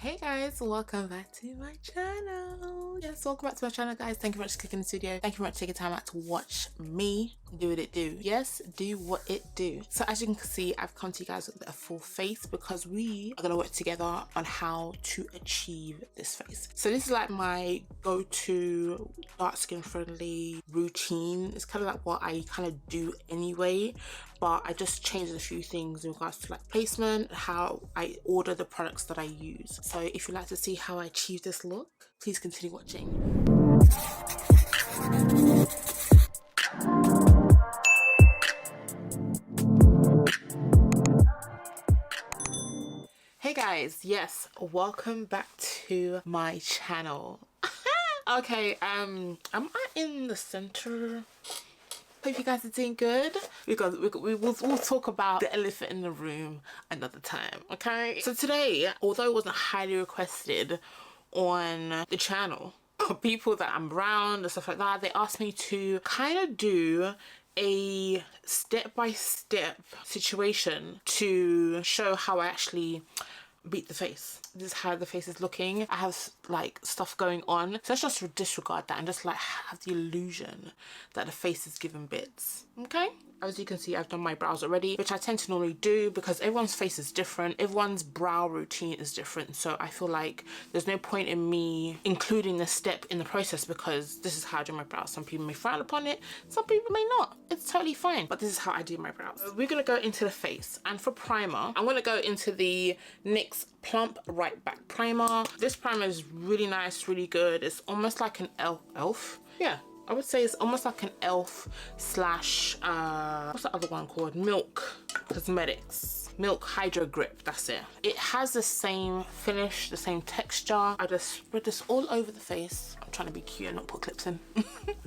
Hey guys, welcome back to my channel. Yes, welcome back to my channel, guys. Thank you very much for clicking this video. Thank you very much for taking time out to watch me do what it do. Yes, do what it do. So as you can see, I've come to you guys with a full face because we are gonna work together on how to achieve this face. So this is like my go-to dark skin friendly routine. It's kind of like what I kind of do anyway, but I just changed a few things in regards to like placement, how I order the products that I use. So if you'd like to see how I achieve this look, please continue watching. Hey guys, yes, welcome back to my channel. Okay, I'm in the center. Hope you guys are doing good, because we'll talk about the elephant in the room another time, okay? So today, although it wasn't highly requested on the channel, people that I'm around and stuff like that, they asked me to kind of do a step-by-step situation to show how I actually beat the face. This is how the face is looking. I have like stuff going on, so let's just disregard that and just like have the illusion that the face is given bits. Okay, as you can see, I've done my brows already, which I tend to normally do because everyone's face is different, everyone's brow routine is different, so I feel like there's no point in me including this step in the process because this is how I do my brows. Some people may frown upon it, some people may not. It's totally fine, but this is how I do my brows. So we're gonna go into the face, and for primer, I'm gonna go into the NYX Plump Right Back Primer. This primer is really nice, really good. It's almost like an elf. Yeah, I would say it's almost like an elf slash what's the other one called? Milk Cosmetics. Milk Hydro Grip, that's it. It has the same finish, the same texture. I just spread this all over the face. I'm trying to be cute and not put clips in.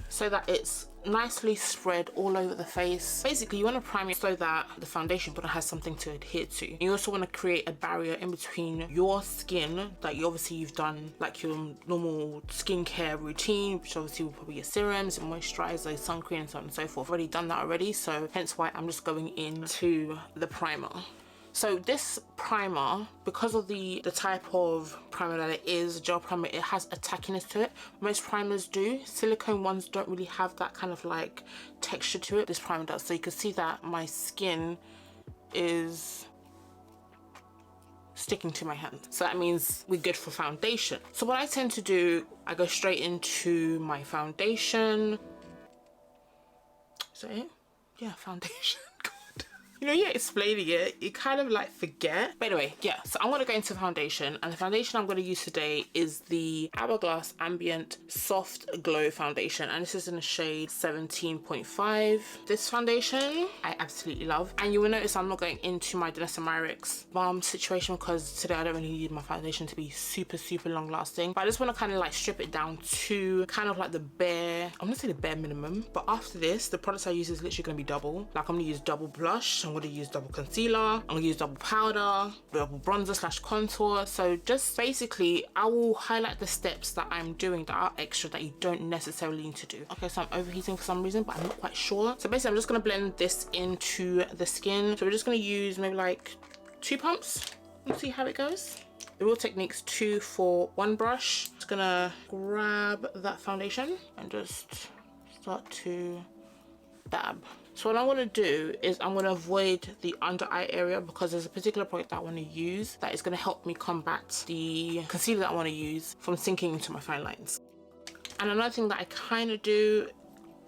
So that it's nicely spread all over the face. Basically, you want to prime it so that the foundation product has something to adhere to. You also want to create a barrier in between your skin that you've done like your normal skincare routine, which obviously will probably your serums and moisturizer, sunscreen and so on and so forth. I've already done that already, so hence why I'm just going into the primer. So this primer, because of the type of primer that it is, gel primer, it has a tackiness to it. Most primers do. Silicone ones don't really have that kind of like texture to it. This primer does. So you can see that my skin is sticking to my hand. So that means we're good for foundation. So what I tend to do, I go straight into my foundation. So yeah, foundation. You know, you're explaining it, you kind of like forget. But anyway, yeah, so I'm gonna go into foundation, and the foundation I'm gonna use today is the Hourglass Ambient Soft Glow Foundation, and this is in the shade 17.5. This foundation, I absolutely love. And you will notice I'm not going into my Danessa Myricks balm situation because today I don't really need my foundation to be super long lasting. But I just wanna kind of like strip it down to kind of like the bare, I'm gonna say the bare minimum. But after this, the products I use is literally gonna be double. Like I'm gonna use double blush, I'm gonna use double concealer, I'm gonna use double powder, double bronzer slash contour. So just basically, I will highlight the steps that I'm doing that are extra that you don't necessarily need to do. Okay, so I'm overheating for some reason, but I'm not quite sure. So basically, I'm just gonna blend this into the skin. So we're just gonna use maybe like 2 pumps and see how it goes. The Real Techniques 2 for 1 brush. Just gonna grab that foundation and just start to dab. So what I'm going to do is I'm going to avoid the under eye area because there's a particular product that I want to use that is going to help me combat the concealer that I want to use from sinking into my fine lines. And another thing that I kind of do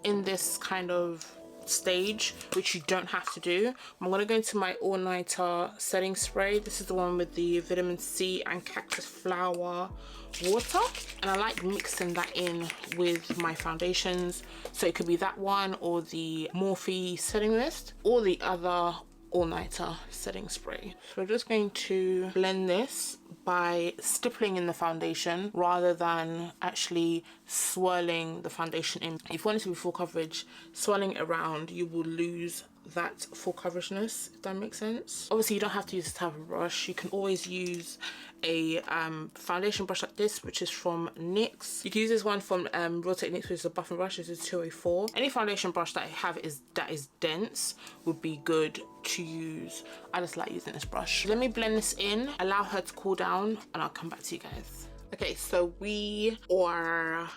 in this kind of stage, which you don't have to do, I'm going to go into my all-nighter setting spray. This is the one with the vitamin C and cactus flower water, and I like mixing that in with my foundations. So it could be that one or the Morphe setting mist or the other all-nighter setting spray. So we're just going to blend this by stippling in the foundation rather than actually swirling the foundation in. If you want it to be full coverage, swirling it around, you will lose that full coverageness, if that makes sense. Obviously you don't have to use this type of brush. You can always use a foundation brush like this, which is from NYX. You can use this one from Real Techniques, which is a buffing brush. This is 204. Any foundation brush that I have that is dense would be good to use. I just like using this brush. Let me blend this in, allow her to cool down, and I'll come back to you guys. Okay, so we are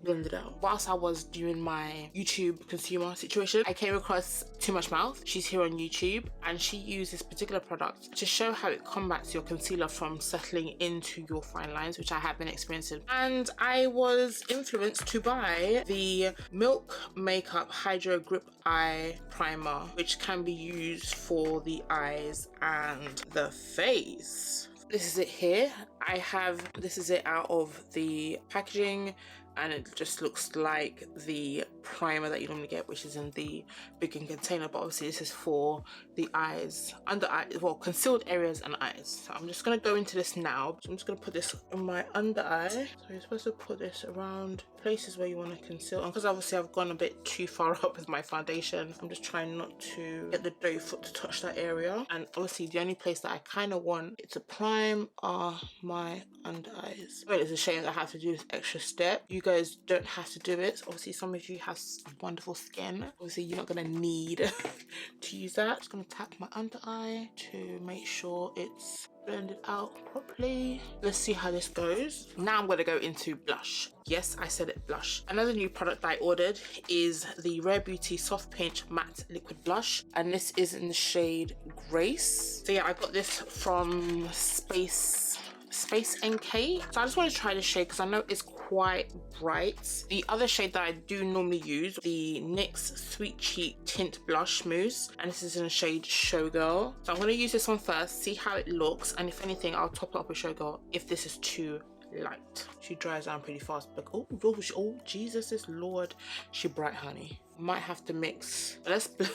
blended out. Whilst I was doing my YouTube consumer situation, I came across Too Much Mouth. She's here on YouTube, and she used this particular product to show how it combats your concealer from settling into your fine lines, which I have been experiencing. And I was influenced to buy the Milk Makeup Hydro Grip Eye Primer, which can be used for the eyes and the face. This is it here. This is it out of the packaging, and it just looks like the primer that you normally get, which is in the bigger container, but obviously this is for the eyes, under eye, well, concealed areas and eyes. So I'm just gonna go into this now. So I'm just gonna put this on my under eye. So you're supposed to put this around places where you want to conceal, and because obviously I've gone a bit too far up with my foundation, I'm just trying not to get the doe foot to touch that area. And obviously the only place that I kind of want it to prime are my under eyes. I mean, it's a shame that I have to do this extra step. You guys don't have to do it. Obviously some of you have wonderful skin. Obviously you're not gonna need to use that. Just gonna tap my under eye to make sure it's blended out properly. Let's see how this goes. Now I'm gonna go into blush. Yes, I said it, blush. Another new product I ordered is the Rare Beauty Soft Pinch Matte Liquid Blush, and this is in the shade Grace. So yeah, I got this from Space NK. So I just want to try this shade because I know it's quite bright. The other shade that I do normally use, the NYX Sweet Cheek Tint Blush Mousse, and this is in the shade Showgirl. So I'm going to use this one first, see how it looks, and if anything I'll top it up with Showgirl if this is too light. She dries down pretty fast, but oh Jesus is Lord, she bright, honey. Might have to mix. Let's blend.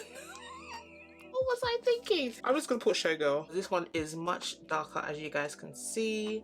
What was I thinking? I'm just gonna put Showgirl. This one is much darker, as you guys can see.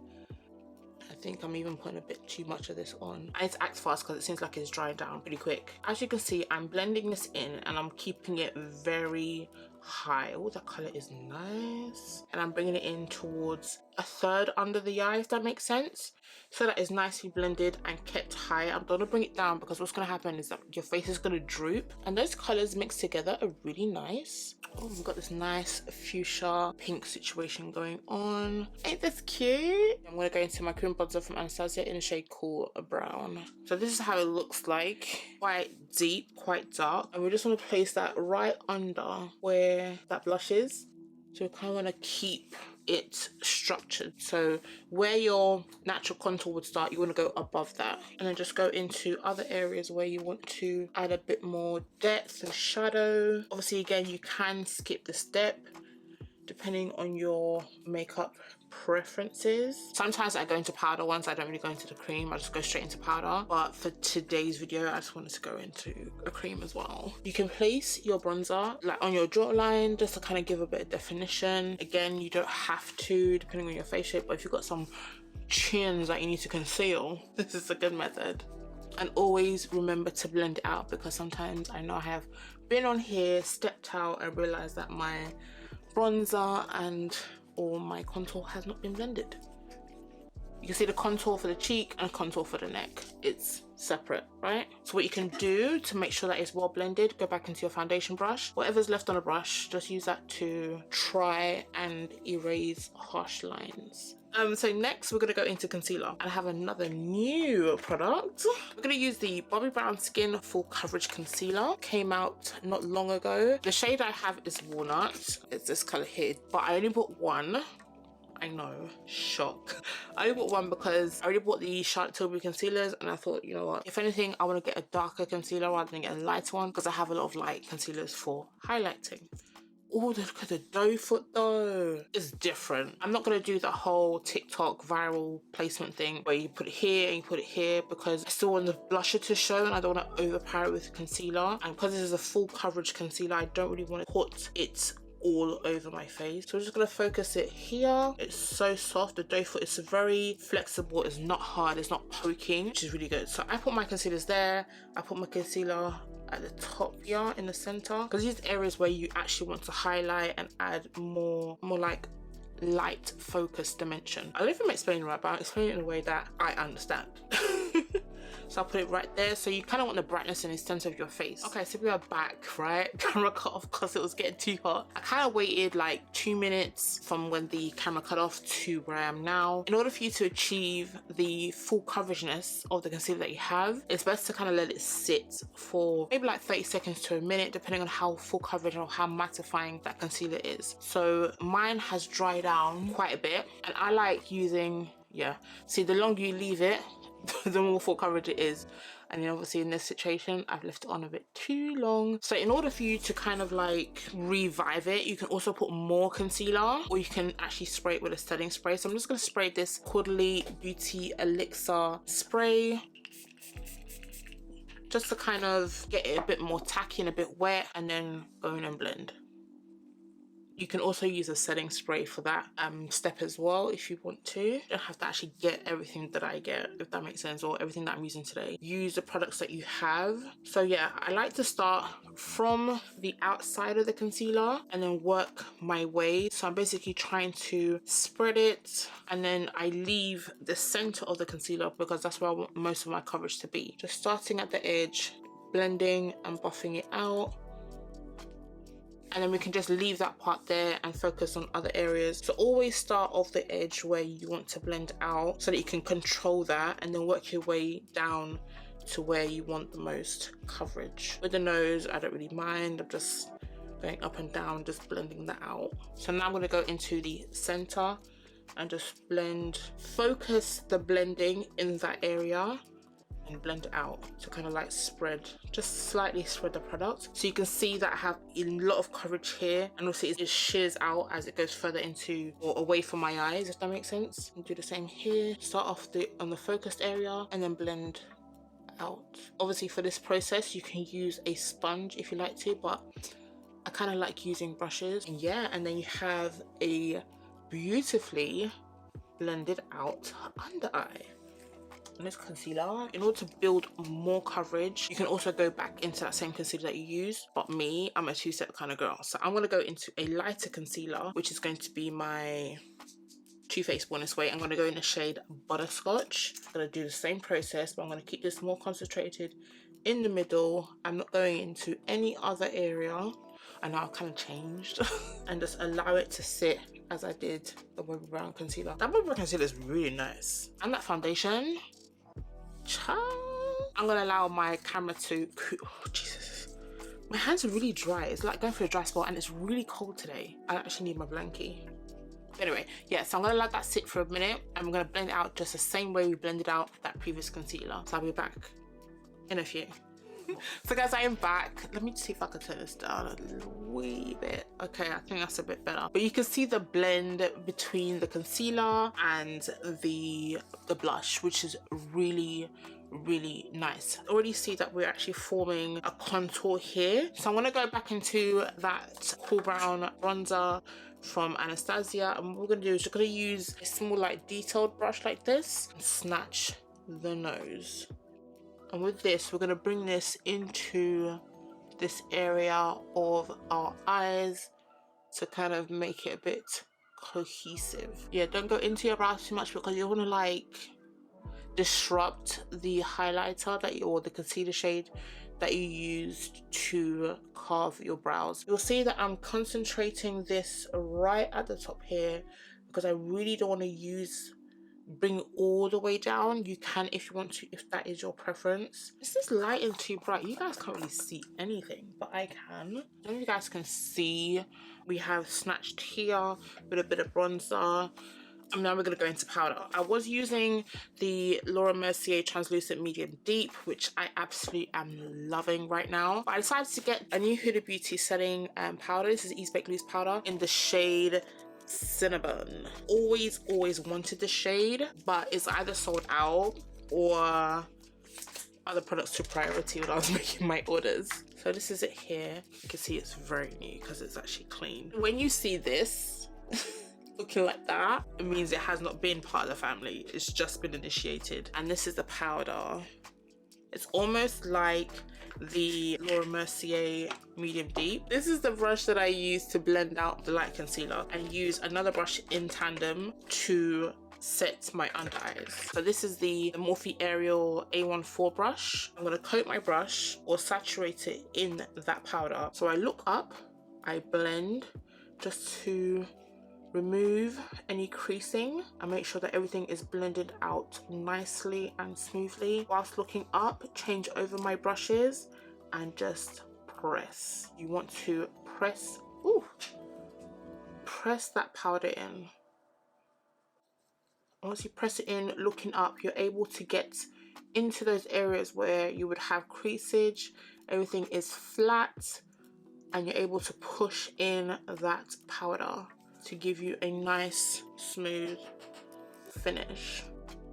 I think I'm even putting a bit too much of this on. I need to act fast because it seems like it's drying down pretty quick. As you can see, I'm blending this in and I'm keeping it very high. Oh, that color is nice. And I'm bringing it in towards a third under the eye, if that makes sense. So that is nicely blended and kept high. I'm gonna bring it down because what's gonna happen is that your face is gonna droop, and those colors mixed together are really nice. Oh, we've got this nice fuchsia pink situation going on. Ain't this cute? I'm gonna go into my cream bronzer from Anastasia in the shade Cool Brown. So this is how it looks like. Quite deep, quite dark. And we just want to place that right under where that blush is. So we kind of want to keep it structured. So where your natural contour would start, you want to go above that, and then just go into other areas where you want to add a bit more depth and shadow. Obviously again, you can skip the step depending on your makeup preferences. Sometimes I go into powder ones. I don't really go into the cream. I just go straight into powder. But for today's video, I just wanted to go into a cream as well. You can place your bronzer like on your jawline just to kind of give a bit of definition. Again, you don't have to, depending on your face shape, but if you've got some chins that you need to conceal, this is a good method. And always remember to blend it out, because sometimes I know I have been on here, stepped out, and realized that my bronzer and or my contour has not been blended. You can see the contour for the cheek and contour for the neck. It's separate, right? So what you can do to make sure that it's well blended, go back into your foundation brush. Whatever's left on the brush, just use that to try and erase harsh lines. So next we're gonna go into concealer. I have another new product. We're gonna use the Bobbi Brown Skin Full Coverage Concealer. Came out not long ago. The shade I have is Walnut. It's this color here, but I only bought one. I know, shock. I only bought one because I already bought the Charlotte Tilbury concealers, and I thought, you know what, if anything, I want to get a darker concealer rather than get a lighter one, because I have a lot of light concealers for highlighting. Oh, look at the doe foot though. It's different. I'm not going to do the whole TikTok viral placement thing where you put it here and you put it here, because I still want the blusher to show and I don't want to overpower it with concealer. And because this is a full coverage concealer, I don't really want to put it all over my face. So we're just gonna focus it here. It's so soft, the doe foot is very flexible, it's not hard, it's not poking, which is really good. So I put my concealers there, I put my concealer at the top here in the center, because these areas where you actually want to highlight and add more like light focused dimension. I don't know if I'm explaining right, but I'm explaining it in a way that I understand. So I'll put it right there. So you kind of want the brightness in the center of your face. Okay, so we are back, right? Camera cut off because it was getting too hot. I kind of waited like 2 minutes from when the camera cut off to where I am now. In order for you to achieve the full coverageness of the concealer that you have, it's best to kind of let it sit for maybe like 30 seconds to a minute, depending on how full coverage or how mattifying that concealer is. So mine has dried down quite a bit, and I like using, yeah, see, the longer you leave it, the more full coverage it is. And then obviously in this situation, I've left it on a bit too long. So in order for you to kind of like revive it, you can also put more concealer, or you can actually spray it with a setting spray. So I'm just gonna spray this Quarterly Beauty Elixir spray, just to kind of get it a bit more tacky and a bit wet, and then go in and blend. You can also use a setting spray for that step as well if you want to. You don't have to actually get everything that I get, if that makes sense, or everything that I'm using today. Use the products that you have. So yeah, I like to start from the outside of the concealer and then work my way. So I'm basically trying to spread it, and then I leave the center of the concealer because that's where I want most of my coverage to be. Just starting at the edge, blending and buffing it out. And then we can just leave that part there and focus on other areas. So always start off the edge where you want to blend out so that you can control that, and then work your way down to where you want the most coverage. With the nose, I don't really mind. I'm just going up and down, just blending that out. So now I'm going to go into the center and just blend. Focus the blending in that area and blend it out to kind of like spread, just slightly spread the product. So you can see that I have a lot of coverage here, and also it shears out as it goes further into or away from my eyes, if that makes sense. And do the same here. Start off on the focused area and then blend out. Obviously for this process you can use a sponge if you like to, but I kind of like using brushes. And yeah, and then you have a beautifully blended out under eye. And this concealer, in order to build more coverage, you can also go back into that same concealer that you use, but me, I'm a two-step kind of girl, so I'm going to go into a lighter concealer, which is going to be my Too Faced Born This Way. I'm going to go in the shade Butterscotch. I'm going to do the same process, but I'm going to keep this more concentrated in the middle. I'm not going into any other area. I know I've kind of changed and just allow it to sit as I did the Bobbi Brown concealer. That Bobbi Brown concealer is really nice, and that foundation, I'm gonna allow my camera to oh, Jesus, my hands are really dry. It's like going through a dry spell, and it's really cold today. I actually need my blankie. Anyway, yeah, so I'm gonna let that sit for a minute, and I'm gonna blend it out just the same way we blended out that previous concealer. So I'll be back in a few. So guys, I am back. Let me see if I can turn this down a wee bit. Okay, I think that's a bit better. But you can see the blend between the concealer and the blush, which is really nice. I already see that we're actually forming a contour here. So I'm gonna go back into that cool brown bronzer from Anastasia, and what we're gonna do is we're gonna use a small like detailed brush like this and snatch the nose. And with this, we're going to bring this into this area of our eyes to kind of make it a bit cohesive. Yeah, don't go into your brows too much because you want to like disrupt the highlighter that you, or the concealer shade that you used to carve your brows. You'll see that I'm concentrating this right at the top here because I really don't want to bring it all the way down. You can if you want to, if that is your preference. This is light and too bright. You guys can't really see anything, but I can. I don't know if you guys can see. We have snatched here with a bit of bronzer. And now we're going to go into powder. I was using the Laura Mercier Translucent Medium Deep, which I absolutely am loving right now. But I decided to get a new Huda Beauty setting powder. This is Ease Bake Loose powder in the shade Cinnamon. Always wanted the shade, but it's either sold out or other products to priority when I was making my orders. So this is it here. You can see it's very new because it's actually clean. When you see this looking like that, it means it has not been part of the family. It's just been initiated. And this is the powder. It's almost like the Laura Mercier Medium Deep. This is the brush that I use to blend out the light concealer and use another brush in tandem to set my under eyes. So this is the Morphe Ariel A14 brush. I'm gonna coat my brush or saturate it in that powder. So I look up, I blend just to remove any creasing and make sure that everything is blended out nicely and smoothly. Whilst looking up, change over my brushes and just press. You want to press that powder in. Once you press it in, looking up, you're able to get into those areas where you would have creasage. Everything is flat and you're able to push in that powder to give you a nice smooth finish.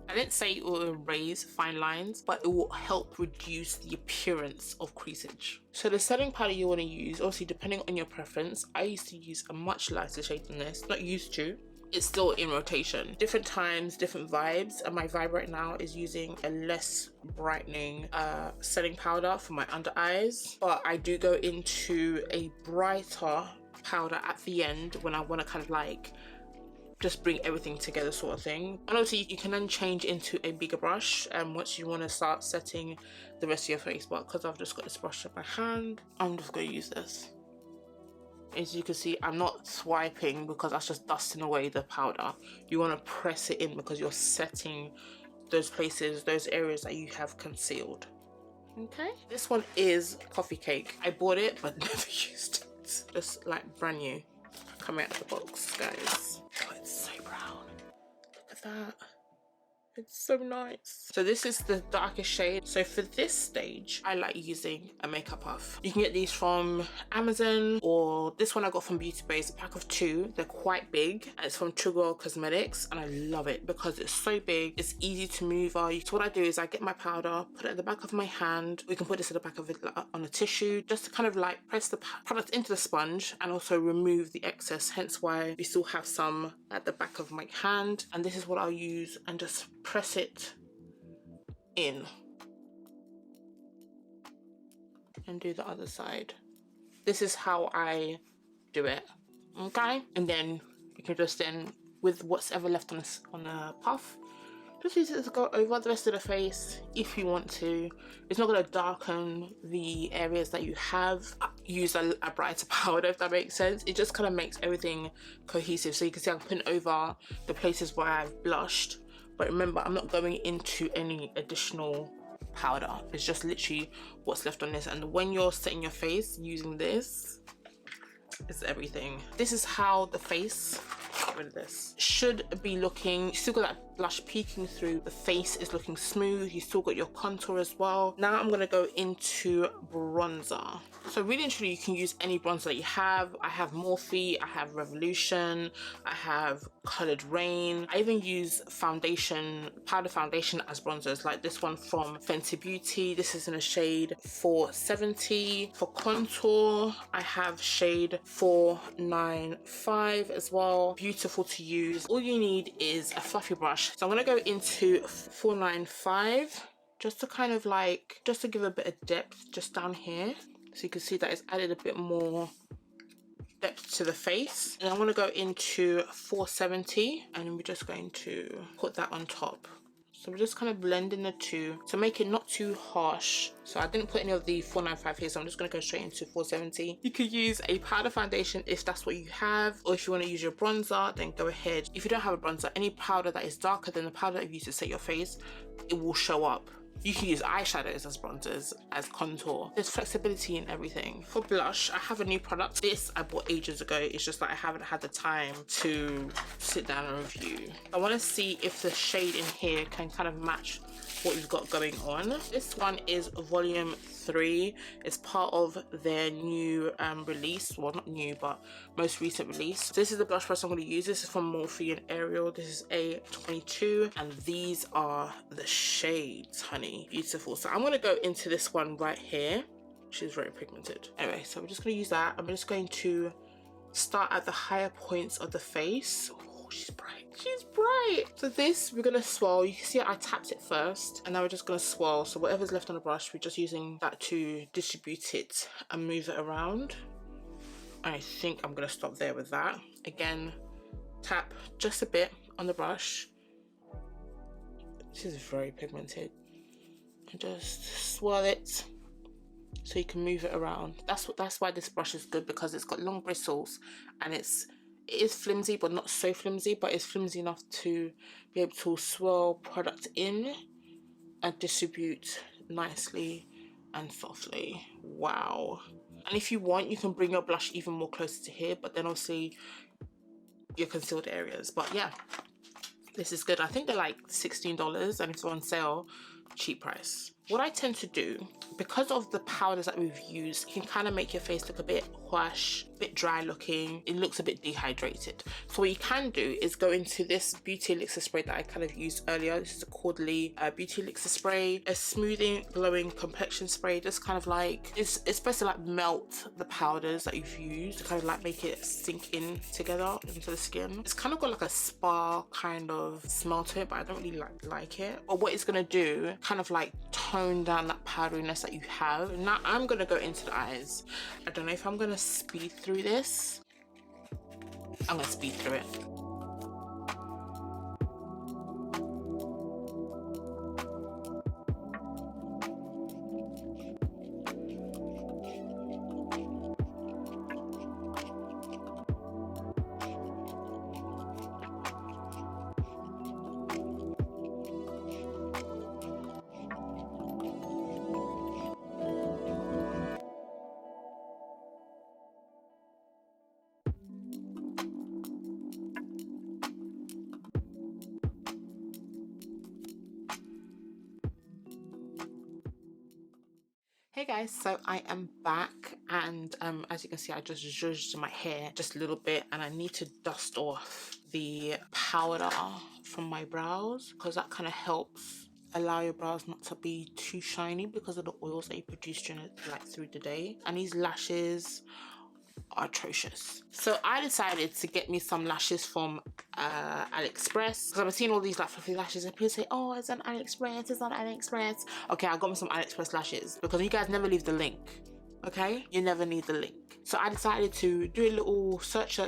I didn't say it will erase fine lines, but it will help reduce the appearance of creasage. So the setting powder you want to use, obviously depending on your preference, I used to use a much lighter shade than this. Not used to, it's still in rotation. Different times, different vibes, and my vibe right now is using a less brightening setting powder for my under eyes, but I do go into a brighter powder at the end when I want to kind of like just bring everything together sort of thing. And obviously you can then change into a bigger brush once you want to start setting the rest of your face, but because I've just got this brush in my hand, I'm just going to use this. As you can see, I'm not swiping because that's just dusting away the powder. You want to press it in because you're setting those places, those areas that you have concealed. Okay, this one is Coffee Cake. I bought it but never used it. Just like brand new, coming out of the box, guys. Oh, it's so brown. Look at that. It's so nice. So this is the darkest shade. So for this stage, I like using a makeup puff. You can get these from Amazon, or this one I got from Beauty Bay. It's a pack of 2. They're quite big. And it's from True Girl Cosmetics, and I love it because it's so big. It's easy to move. So what I do is I get my powder, put it at the back of my hand. We can put this at the back of it on a tissue, just to kind of like press the product into the sponge and also remove the excess. Hence why we still have some at the back of my hand. And this is what I'll use, and just press it in and do the other side. This is how I do it, okay? And then you can just then, with what's ever left on the puff, just use it to go over the rest of the face if you want to. It's not going to darken the areas that you have. Use a brighter powder, if that makes sense. It just kind of makes everything cohesive. So you can see I'm putting over the places where I've blushed. But remember, I'm not going into any additional powder. It's just literally what's left on this. And when you're setting your face using this, it's everything. This is how the face, get rid of this, should be looking. You still got that blush peeking through. The face is looking smooth. You still got your contour as well. Now I'm going to go into bronzer. So really and truly, you can use any bronzer that you have. I have Morphe, I have Revolution, I have Colored Rain. I even use foundation, powder foundation as bronzers, like this one from Fenty Beauty. This is in a shade 470. For contour, I have shade 495 as well. Beautiful to use. All you need is a fluffy brush. So I'm gonna go into 495 just to kind of like, just to give a bit of depth just down here. So you can see that it's added a bit more depth to the face. And I'm going to go into 470 and we're just going to put that on top. So we're just kind of blending the two to make it not too harsh. So I didn't put any of the 495 here, so I'm just going to go straight into 470. You could use a powder foundation if that's what you have, or if you want to use your bronzer, then go ahead. If you don't have a bronzer, any powder that is darker than the powder that you use to set your face, it will show up. You can use eyeshadows as bronzers, as contour. There's flexibility in everything. For blush, I have a new product. This I bought ages ago. It's just that I haven't had the time to sit down and review. I want to see if the shade in here can kind of match what we've got going on. This one is volume 3. It's part of their new release. Well, not new, but most recent release. This is the blush brush I'm going to use. This is from Morphe and Ariel. This is A22, and these are the shades, honey. Beautiful. So I'm going to go into this one right here. She's very pigmented. Anyway, so we're just going to use that. I'm just going to start at the higher points of the face. Oh, she's bright. She's bright. So this, we're going to swirl. You can see I tapped it first, and now we're just going to swirl. So whatever's left on the brush, we're just using that to distribute it and move it around. I think I'm going to stop there with that. Again, tap just a bit on the brush. This is very pigmented. And just swirl it so you can move it around. That's why this brush is good, because it's got long bristles, and it is flimsy, but not so flimsy, but it's flimsy enough to be able to swirl product in and distribute nicely and softly. Wow. And if you want, you can bring your blush even more closer to here, but then obviously your concealed areas. But yeah, this is good. I think they're like $16, and if they're on sale, cheap price. What I tend to do, because of the powders that we've used, it can kind of make your face look a bit wash, a bit dry looking. It looks a bit dehydrated. So what you can do is go into this Beauty Elixir spray that I kind of used earlier. This is a Quarterly Beauty Elixir spray, a smoothing, glowing complexion spray. Just kind of like, it's supposed to like melt the powders that you've used, to kind of like make it sink in together into the skin. It's kind of got like a spa kind of smell to it, but I don't really like it. But what it's gonna do, kind of like tone down that powderiness that you have. Now I'm gonna go into the eyes. I don't know if I'm gonna speed through this. I'm gonna speed through it. Hey guys, so I am back, and as you can see, I just zhuzhed my hair just a little bit, and I need to dust off the powder from my brows, because that kind of helps allow your brows not to be too shiny because of the oils that you produce during through the day. And these lashes are atrocious. So I decided to get me some lashes from AliExpress, because I've seen all these like fluffy lashes and people say, oh, it's on AliExpress, it's on AliExpress. Okay, I got me some AliExpress lashes, because you guys never leave the link, okay? You never need the link. So I decided to do a little search,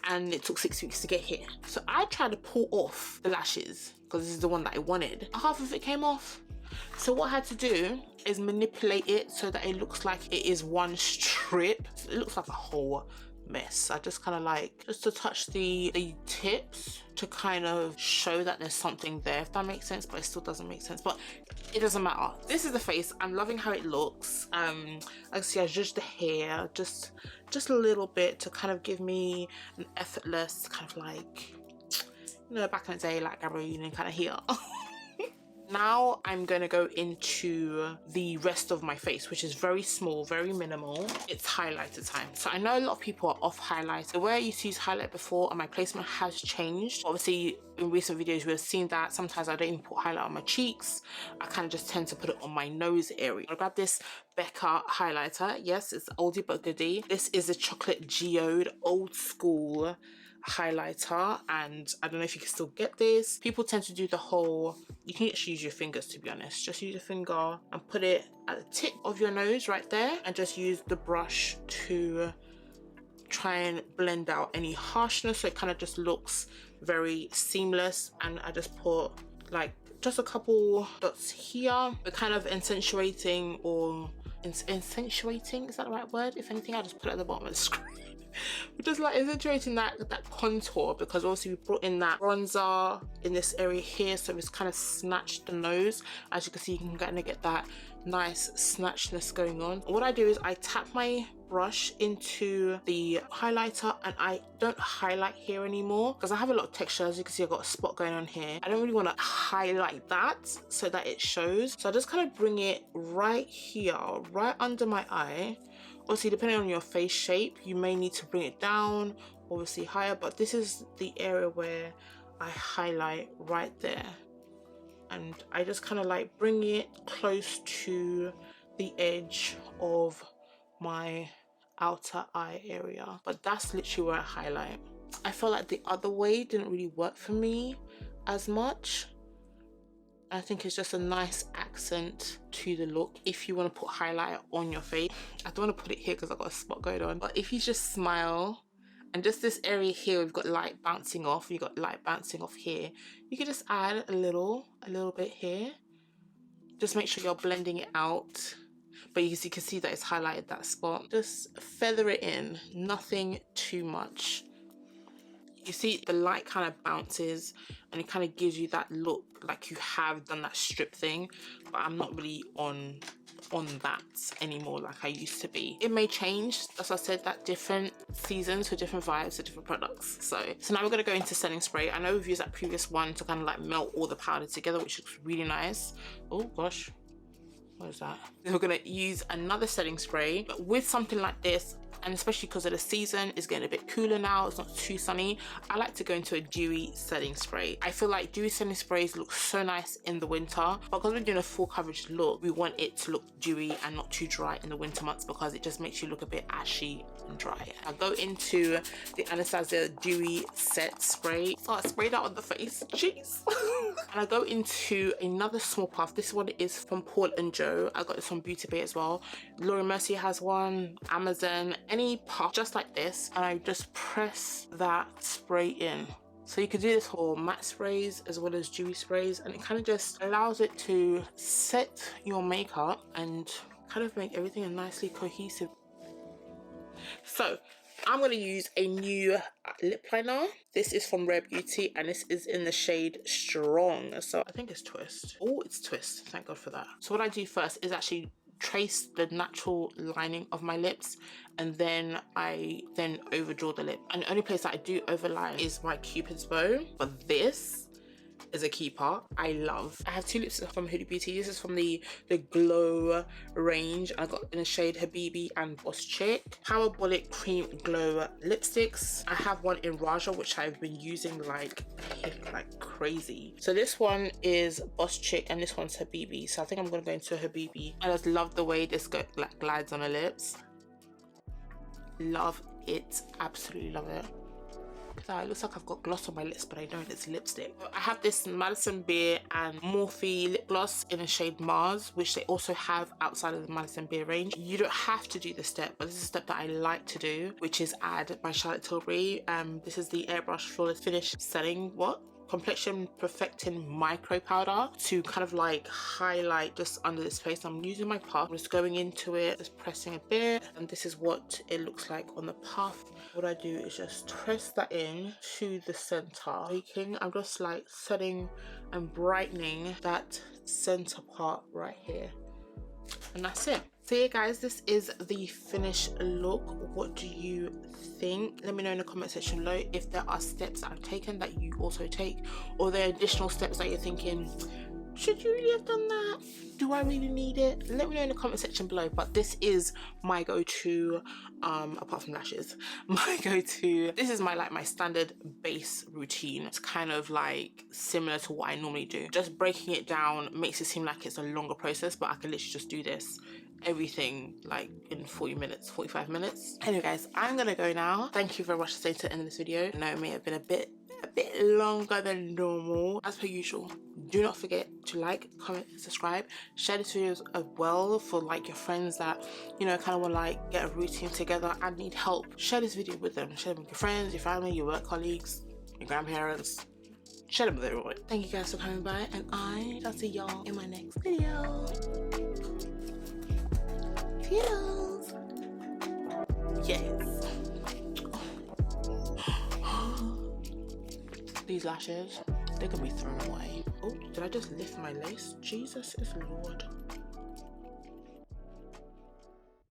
and it took 6 weeks to get here. So I tried to pull off the lashes, because this is the one that I wanted. Half of it came off. So what I had to do is manipulate it so that it looks like it is one strip. It looks like a whole mess. I just kind of like, just to touch the tips to kind of show that there's something there, if that makes sense, but it still doesn't make sense, but it doesn't matter. This is the face. I'm loving how it looks. I see I zhuzhed the hair just a little bit to kind of give me an effortless kind of like, you know, back in the day, like Gabrielle Union kind of here. Now I'm going to go into the rest of my face, which is very small, very minimal. It's highlighter time. So I know a lot of people are off highlight. The way I used to use highlight before, and my placement has changed. Obviously, in recent videos, we've seen that sometimes I don't even put highlight on my cheeks. I kind of just tend to put it on my nose area. I'll grab this Becca highlighter. Yes, it's oldie but goodie. This is a chocolate geode old school highlighter, and I don't know if you can still get this. People tend to do the whole, you can actually use your fingers, to be honest. Just use your finger and put it at the tip of your nose right there, and just use the brush to try and blend out any harshness, so it kind of just looks very seamless. And I just put like just a couple dots here. We're kind of accentuating, or accentuating, is that the right word? If anything, I'll just put it at the bottom of the screen. We're just like accentuating that contour, because obviously we brought in that bronzer in this area here, so it's kind of snatched the nose. As you can see, you can kind of get that nice snatchness going on. What I do is I tap my brush into the highlighter and I don't highlight here anymore because I have a lot of texture. As you can see, I've got a spot going on here. I don't really want to highlight that so that it shows. So I just kind of bring it right here, right under my eye. Obviously, depending on your face shape, you may need to bring it down, obviously higher, but this is the area where I highlight right there. And I just kind of like bring it close to the edge of my outer eye area. But that's literally where I highlight. I felt like the other way didn't really work for me as much. I think it's just a nice accent to the look if you want to put highlighter on your face. I don't want to put it here because I've got a spot going on. But if you just smile, and just this area here, we've got light bouncing off. You've got light bouncing off here. You can just add a little bit here. Just make sure you're blending it out. But you can see that it's highlighted that spot. Just feather it in, nothing too much. You see the light kind of bounces and it kind of gives you that look like you have done that strip thing. But I'm not really on that anymore like I used to be. It may change, as I said, that different seasons for different vibes for different products. So now we're going to go into setting spray. I know we've used that previous one to kind of like melt all the powder together, which looks really nice. Oh gosh, what is that? Then we're going to use another setting spray, but with something like this, and especially because of the season, it's getting a bit cooler now, it's not too sunny, I like to go into a dewy setting spray. I feel like dewy setting sprays look so nice in the winter, but because we're doing a full coverage look, we want it to look dewy and not too dry in the winter months because it just makes you look a bit ashy and dry. I go into the Anastasia Dewy Set spray. So I sprayed that on the face, jeez. And I go into another small puff. This one is from Paul and Joe. I got this from Beauty Bay as well. Laura Mercier has one, Amazon, any puff just like this, and I just press that spray in. So you can do this for matte sprays as well as dewy sprays, and it kind of just allows it to set your makeup and kind of make everything nicely cohesive. So I'm going to use a new lip liner. This is from Rare Beauty and this is in the shade Strong. So I think it's Twist. Oh, it's Twist. Thank God for that. So what I do first is actually trace the natural lining of my lips, and then I overdraw the lip. And the only place that I do overline is my Cupid's bow, but this is a key part I love. I have two lipsticks from Huda Beauty. This is from the Glow range. I got in the shade Habibi and Boss Chick. Parabolic Cream Glow lipsticks. I have one in Raja which I've been using like crazy. So this one is Boss Chick and this one's Habibi. So I think I'm gonna go into Habibi. I just love the way this glides on the lips. Love it, absolutely love it. It looks like I've got gloss on my lips, but I don't, it's lipstick. I have this Madison Beer and Morphe lip gloss in the shade Mars, which they also have outside of the Madison Beer range. You don't have to do this step, but this is a step that I like to do, which is add by Charlotte Tilbury. This is the Airbrush Flawless Finish Setting, complexion perfecting micro powder to kind of like highlight just under this face. I'm using my puff, I'm just going into it, just pressing a bit, and this is what it looks like on the puff. What I do is just press that in to the center. I'm just like setting and brightening that center part right here, and that's it. So yeah guys, this is the finished look. What do you think? Let me know in the comment section below if there are steps that I've taken that you also take, or there are additional steps that you're thinking, should you really have done that? Do I really need it? Let me know in the comment section below. But this is my go-to, apart from lashes, my go-to. This is my standard base routine. It's kind of like similar to what I normally do. Just breaking it down makes it seem like it's a longer process, but I can literally just do this everything like in 40 minutes, 45 minutes. Anyway guys, I'm gonna go now. Thank you very much for staying to the end of this video. I know it may have been a bit longer than normal. As per usual, do not forget to like, comment and subscribe. Share this video as well for like your friends that, you know, kind of want to like get a routine together and need help. Share this video with them. Share them with your friends, your family, your work colleagues, your grandparents. Share them with everyone. Thank you guys for coming by, and I'll see y'all in my next video. Toodles. Yes. These lashes, they can be thrown away. Oh, did I just lift my lace? Jesus is Lord.